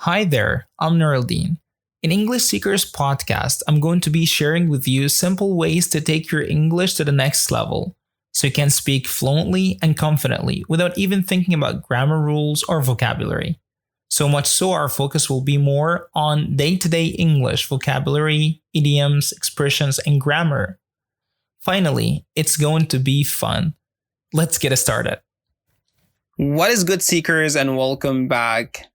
Hi there, I'm Noureldin. In English Seekers podcast, I'm going to be sharing with you simple ways to take your English to the next level so you can speak fluently and confidently without even thinking about grammar rules or vocabulary. So much so, our focus will be more on day to day English vocabulary, idioms, expressions, and grammar. Finally, it's going to be fun. Let's get it started. What is good, seekers, and welcome back.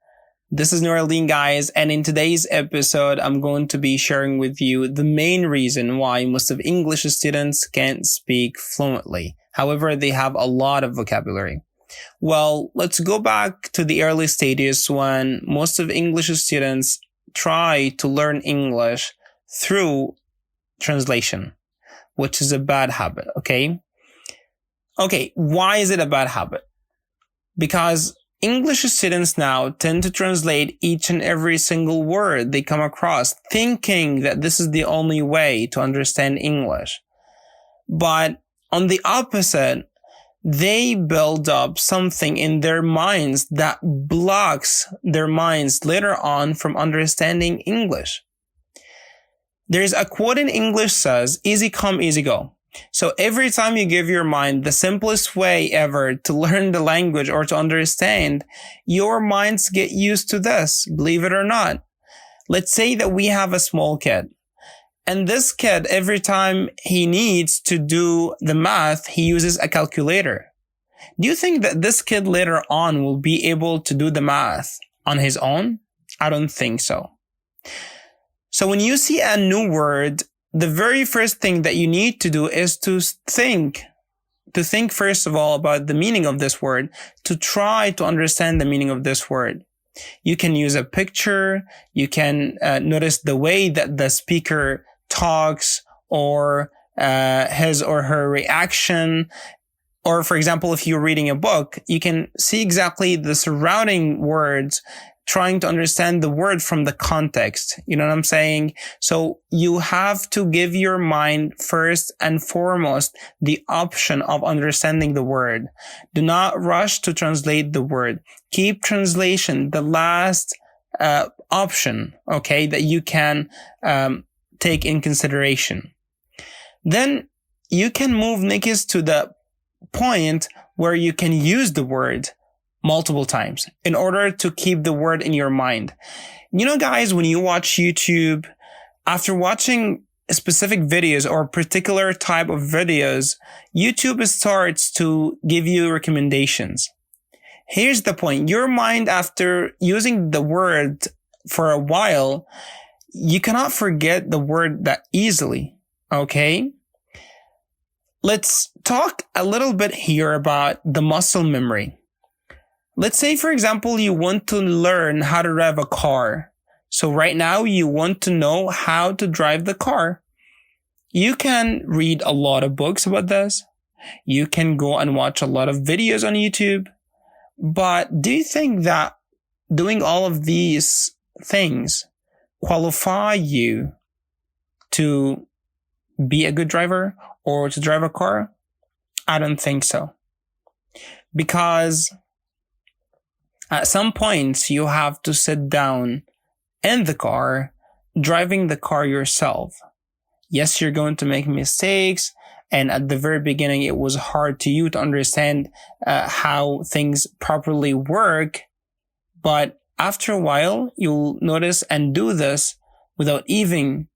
This is Noureldin, guys, and in today's episode, I'm going to be sharing with you the main reason why most of English students can't speak fluently. However, they have a lot of vocabulary. Well, let's go back to the early stages when most of English students try to learn English through translation, which is a bad habit, okay? Okay, why is it a bad habit? Because English students now tend to translate each and every single word they come across, thinking that this is the only way to understand English. But on the opposite, they build up something in their minds that blocks their minds later on from understanding English. There's a quote in English says, "Easy come, easy go." So every time you give your mind the simplest way ever to learn the language or to understand, your minds get used to this, believe it or not. Let's say that we have a small kid. And this kid, every time he needs to do the math, he uses a calculator. Do you think that this kid later on will be able to do the math on his own? I don't think so. So when you see a new word, the very first thing that you need to do is to think first of all about the meaning of this word, to try to understand the meaning of this word. You can use a picture, you can notice the way that the speaker talks or his or her reaction. Or for example, if you're reading a book, you can see exactly the surrounding words, trying to understand the word from the context. You know what I'm saying? So you have to give your mind first and foremost the option of understanding the word. Do not rush to translate the word. Keep translation the last option, okay, that you can take in consideration. Then you can move next to the point where you can use the word multiple times in order to keep the word in your mind. You know, guys, when you watch YouTube, after watching specific videos or particular type of videos, YouTube starts to give you recommendations. Here's the point. Your mind, after using the word for a while, you cannot forget the word that easily, okay? Let's talk a little bit here about the muscle memory. Let's say, for example, you want to learn how to drive a car. So right now you want to know how to drive the car. You can read a lot of books about this. You can go and watch a lot of videos on YouTube. But do you think that doing all of these things qualify you to be a good driver or to drive a car? I don't think so. Because at some points, you have to sit down in the car, driving the car yourself. Yes, you're going to make mistakes. And at the very beginning, it was hard to you to understand how things properly work. But after a while, you'll notice and do this without even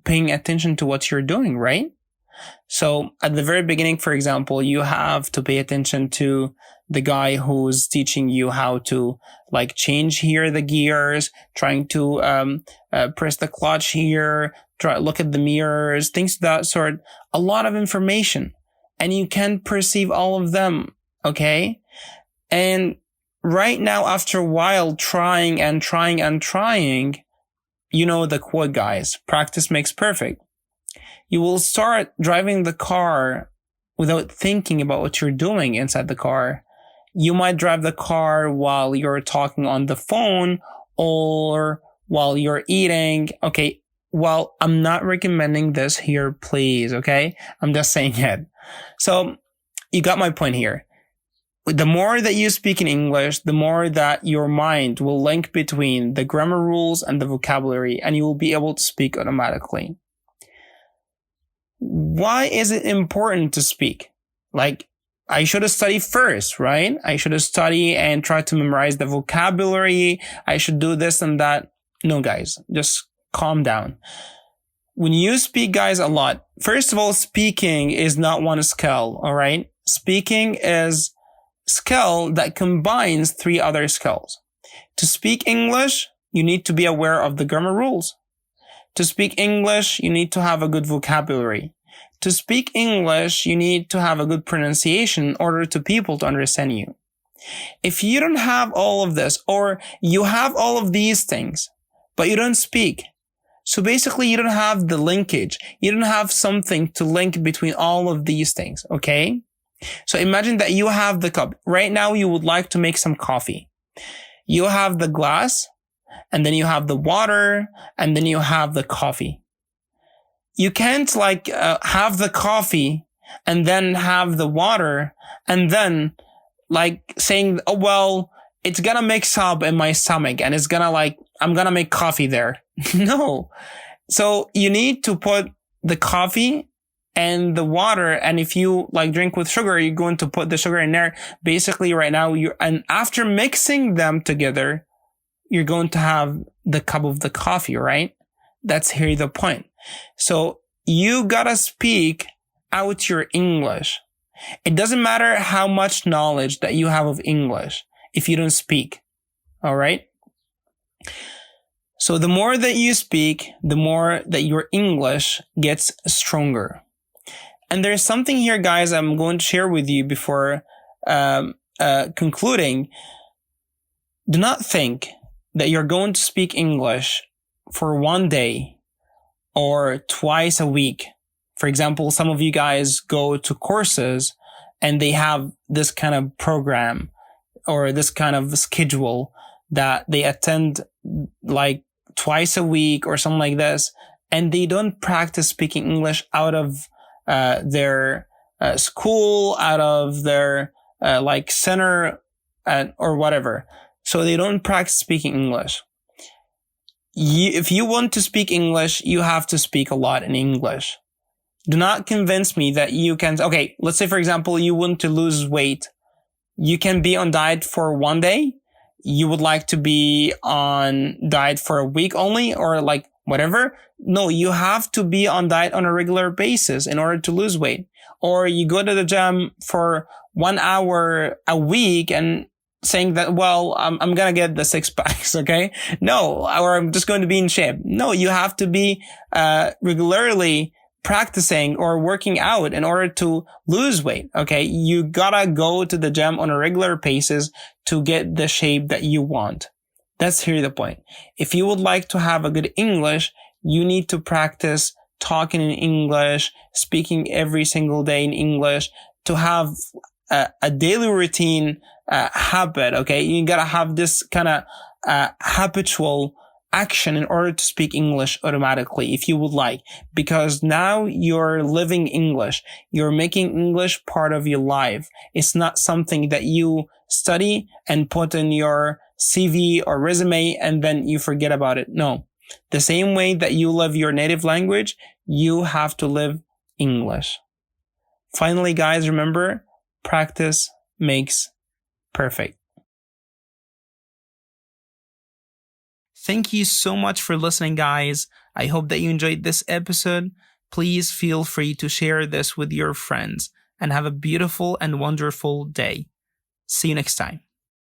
paying attention to what you're doing, right? So at the very beginning, for example, you have to pay attention to the guy who's teaching you how to like change here the gears, trying to press the clutch here, look at the mirrors, things of that sort. A lot of information, and you can perceive all of them, okay? And right now, after a while, trying, you know the quote, guys, practice makes perfect. You will start driving the car without thinking about what you're doing inside the car. You might drive the car while you're talking on the phone or while you're eating. Okay, well, I'm not recommending this here, please, okay? I'm just saying it. So you got my point here. the more that you speak in English, the more that your mind will link between the grammar rules and the vocabulary, and you will be able to speak automatically. Why is it important to speak? Like, I should have studied first, right? I should have studied and tried to memorize the vocabulary. I should do this and that. No, guys, just calm down. When you speak, guys, a lot, first of all, speaking is not one skill, all right? Speaking is skill that combines 3 other skills. To speak English, you need to be aware of the grammar rules. To speak English, you need to have a good vocabulary. To speak English, you need to have a good pronunciation in order to people to understand you. If you don't have all of this, or you have all of these things, but you don't speak, so basically you don't have the linkage. You don't have something to link between all of these things, okay? So imagine that you have the cup. Right now you would like to make some coffee. You have the glass, and then you have the water, and then you have the coffee. You can't have the coffee and then have the water and then saying, oh, well, it's gonna mix up in my stomach and it's gonna I'm gonna make coffee there. No. So you need to put the coffee and the water. And if you drink with sugar, you're going to put the sugar in there. Basically right now and after mixing them together, you're going to have the cup of the coffee, right? That's here the point. So you gotta speak out your English. It doesn't matter how much knowledge that you have of English if you don't speak. All right? So the more that you speak, the more that your English gets stronger. And there's something here, guys, I'm going to share with you before concluding. Do not think that you're going to speak English for one day or twice a week. For example, some of you guys go to courses and they have this kind of program or this kind of schedule that they attend twice a week or something like this, and they don't practice speaking English out of their school, out of their center or whatever. So they don't practice speaking English. If you want to speak English, you have to speak a lot in English. Do not convince me that you can, okay, let's say for example, you want to lose weight. You can be on diet for one day. You would like to be on diet for a week only or whatever. No, you have to be on diet on a regular basis in order to lose weight. Or you go to the gym for 1 hour a week and saying that, well, I'm going to get the 6 packs, okay? No, or I'm just going to be in shape. No, you have to be regularly practicing or working out in order to lose weight, okay? You gotta go to the gym on a regular basis to get the shape that you want. That's here the point. If you would like to have a good English, you need to practice talking in English, speaking every single day in English, to have a daily routine habit, okay? You gotta have this kind of habitual action in order to speak English automatically if you would like, because now you're living English. You're making English part of your life. It's not something that you study and put in your CV or resume and then you forget about it. No. The same way that you live your native language, you have to live English. Finally, guys, remember, practice makes perfect. Thank you so much for listening, guys. I hope that you enjoyed this episode. Please feel free to share this with your friends and have a beautiful and wonderful day. See you next time.